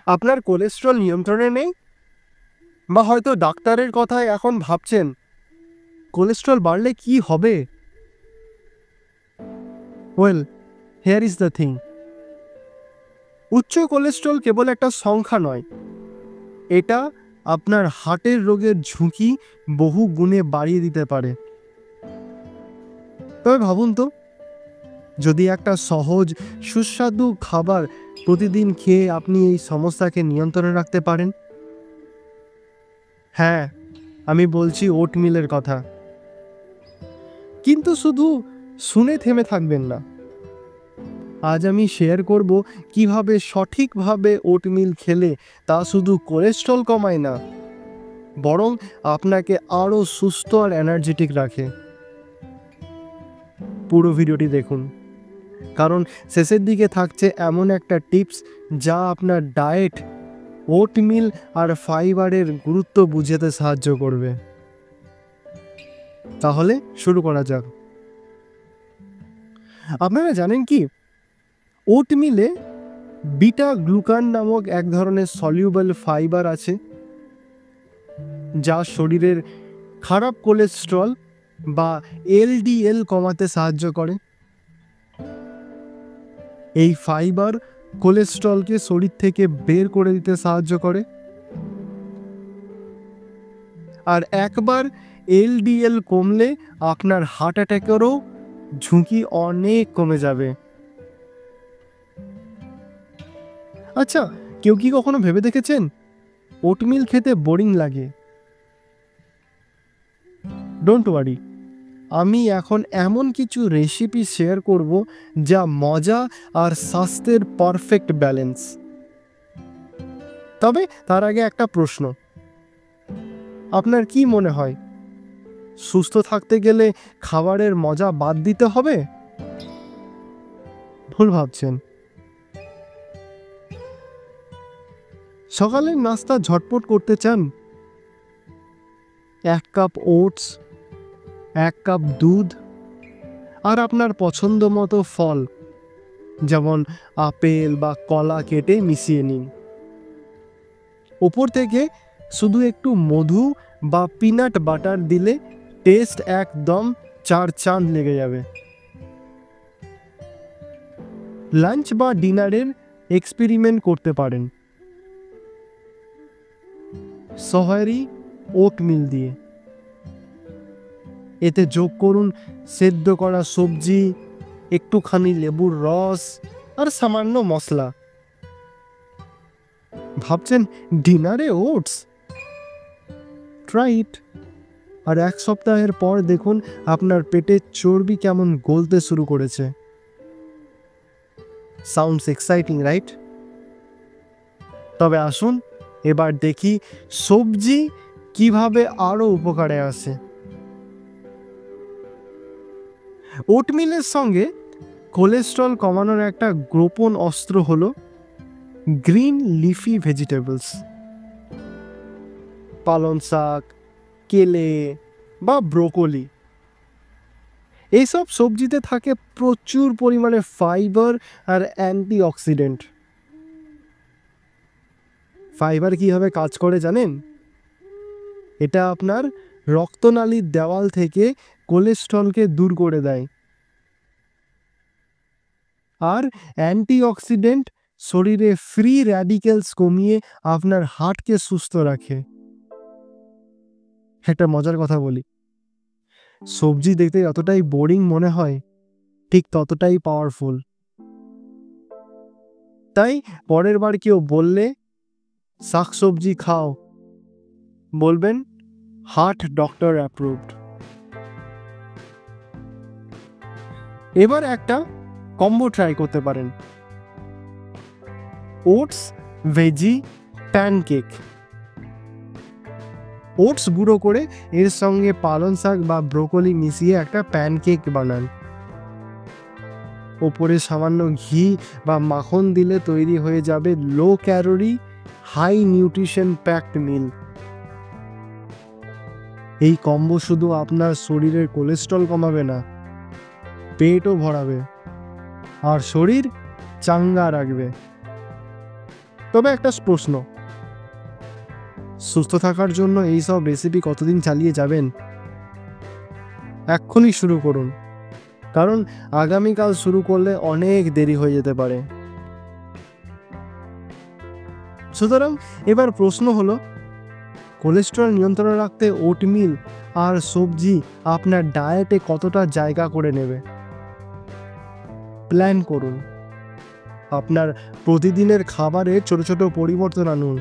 আপনার কোলেস্ট্রল নিয়ন্ত্রণে নেই, বা হয়তো ডাক্তারের কথায় এখন ভাবছেন কোলেস্ট্রল বাড়লে কি হবে। Well, here is the thing, উচ্চ কোলেস্ট্রল কেবল একটা সংখ্যা নয়, এটা আপনার হার্টের রোগের ঝুঁকি বহু গুণে বাড়িয়ে দিতে পারে। তবে ভাবুন তো, যদি একটা সহজ সুস্বাদু খাবার প্রতিদিন খেয়ে আপনি এই সমস্যাকে নিয়ন্ত্রণে রাখতে পারেন। হ্যাঁ, আমি বলছি ওটমিলের কথা। কিন্তু শুধু শুনে থেমে থাকবেন না। আজ আমি শেয়ার করব কিভাবে সঠিকভাবে ওটমিল খেলে তা শুধু কোলেস্ট্রল কমায় না, বরং আপনাকে আরও সুস্থ আর এনার্জেটিক রাখে। পুরো ভিডিওটি দেখুন, কারণ শেষের দিকে থাকছে এমন একটা টিপস যা আপনার ডায়েট, ওটমিল আর ফাইবারের গুরুত্ব বুঝতে সাহায্য করবে। তাহলে শুরু করা যাক। আপনারা জানেন কি, ওটমিলে বিটা গ্লুকান নামক এক ধরনের সলিউবল ফাইবার আছে, যা শরীরের খারাপ কোলেস্ট্রল বা এলডিএল কমাতে সাহায্য করে। এই ফাইবার কোলেস্ট্রলকে শরীর থেকে বের করে দিতে সাহায্য করে, আর একবার এলডিএল কমলে আপনার হার্ট অ্যাটাকেরও ঝুঁকি অনেক কমে যাবে। আচ্ছা, কেউ কি কখনো ভেবে দেখেছেন ওটমিল খেতে বোরিং লাগে? ডোন্ট ওয়ারি, আমি এখন এমন কিছু রেসিপি শেয়ার করব যা মজা আর স্বাস্থ্যের পারফেক্ট ব্যালেন্স। তবে তার আগে একটা প্রশ্ন, আপনার কি মনে হয় সুস্থ থাকতে গেলে খাবারের মজা বাদ দিতে হবে? ভুল ভাবছেন। সকালের নাস্তা ঝটপট করতে চান? 1 কাপ ওটস, 1 কাপ দুধ আর আপনার পছন্দ মতো ফল যেমন আপেল বা কলা কেটে মিশিয়ে নিন। ওপর থেকে শুধু একটু মধু বা পিনাট বাটার দিলে টেস্ট একদম 4 চাঁদ লেগে যাবে। লাঞ্চ বা ডিনারের এক্সপেরিমেন্ট করতে পারেন সহারি ওটমিল দিয়ে। এতে যোগ করুন সেদ্ধ করা সবজি, একটুখানি লেবুর রস আর সামান্য মশলা। ভাবছেন ডিনারে ওটস? Try it. আর 1 সপ্তাহের পর দেখুন আপনার পেটের চর্বি কেমন গলতে শুরু করেছে। Sounds exciting, right? তবে আসুন এবার দেখি সবজি কিভাবে আরও উপকারে আসে। ওটমিলের সঙ্গে কোলেস্ট্রল কমানোর একটা গোপন অস্ত্র হলো গ্রিন লিফি ভেজিটেবলস। পালং শাক, কেলে বা ব্রোকলি, এইসব সবজিতে থাকে প্রচুর পরিমাণে ফাইবার আর অ্যান্টিঅক্সিডেন্ট। ফাইবার কীভাবে কাজ করে জানেন? এটা আপনার রক্তনালীর দেওয়াল থেকে কোলেস্ট্রলকে দূর করে দেয়, আর অ্যান্টিঅক্সিডেন্ট শরীরে ফ্রি র্যাডিক্যালস কমিয়ে আপনার হার্টকে সুস্থ রাখে। একটা মজার কথা বলি, সবজি দেখতে যতটাই বোরিং মনে হয়, ঠিক ততটাই পাওয়ারফুল। তাই পরের বার কেউ বললে শাকসবজি খাও, বলবেন হার্ট ডক্টর অ্যাপ্রুভড। এবার একটা কম্বো ট্রাই করতে পারেন, ওটস ভেজি প্যানকেক। ওটস গুঁড়ো করে এর সঙ্গে পালং শাক বা ব্রোকলি মিশিয়ে একটা প্যানকেক বানান। ওপরে সামান্য ঘি বা মাখন দিলে তৈরি হয়ে যাবে low calorie high nutrition packed meal. এই কম্বো শুধু আপনার শরীরের কোলেস্ট্রল কমাবে না, পেটও ভরাবে আর শরীর চাঙ্গা রাখবে। তো তবে একটা প্রশ্ন, সুস্থ থাকার জন্য এই সব রেসিপি কতদিন চালিয়ে যাবেন? এক্ষুনি শুরু করুন, কারণ আগামীকাল শুরু করলে অনেক দেরি হয়ে যেতে পারে। সুতরাং এবার প্রশ্ন হলো, কোলেস্টেরল নিয়ন্ত্রণে রাখতে ওটমিল আর সবজি আপনার ডায়েটে কতটা জায়গা করে নেবে? প্ল্যান করুন, আপনার প্রতিদিনের খাবারে ছোট ছোট পরিবর্তন আনুন,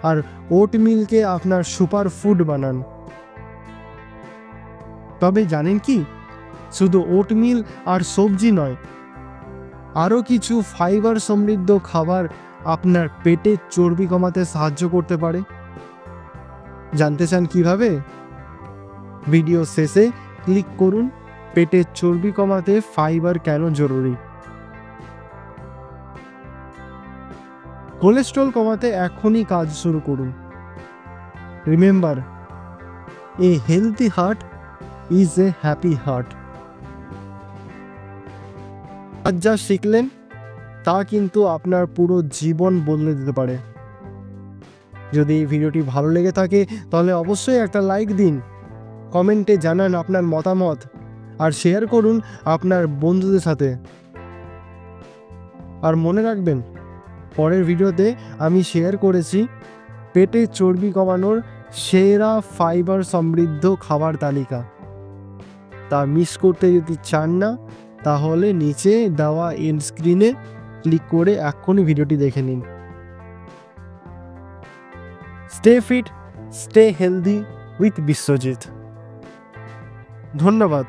আর ওটমিলকে আপনার সুপার ফুড বানান। তবে জানেন কি, শুধু ওটমিল আর সবজি নয়, আরও কিছু ফাইবার সমৃদ্ধ খাবার আপনার পেটের চর্বি কমাতে সাহায্য করতে পারে। জানতে চান কিভাবে? ভিডিও শেষে ক্লিক করুন পেটের চর্বি কমাতে ফাইবার কেন জরুরি। কোলেস্টেরল কমাতে এখনই কাজ শুরু করুন। Remember, A healthy heart is a happy heart. আজ যা শিখলেন তা কিন্তু আপনার পুরো জীবন বদলে দিতে পারে। যদি এই ভিডিওটি ভালো লেগে থাকে তাহলে অবশ্যই একটা লাইক দিন, কমেন্টে জানান আপনার মতামত, আর শেয়ার করুন আপনার বন্ধুদের সাথে। আর মনে রাখবেন, পরের ভিডিওতে আমি শেয়ার করেছি পেটে চর্বি কমানোর সেরা ফাইবার সমৃদ্ধ খাবার তালিকা। তা মিস করতে যদি চান না, তাহলে নিচে দেওয়া এন্ড স্ক্রিনে ক্লিক করে এক্ষুনি ভিডিওটি দেখে নিন। Stay fit, stay healthy with Biswajit. ধন্যবাদ।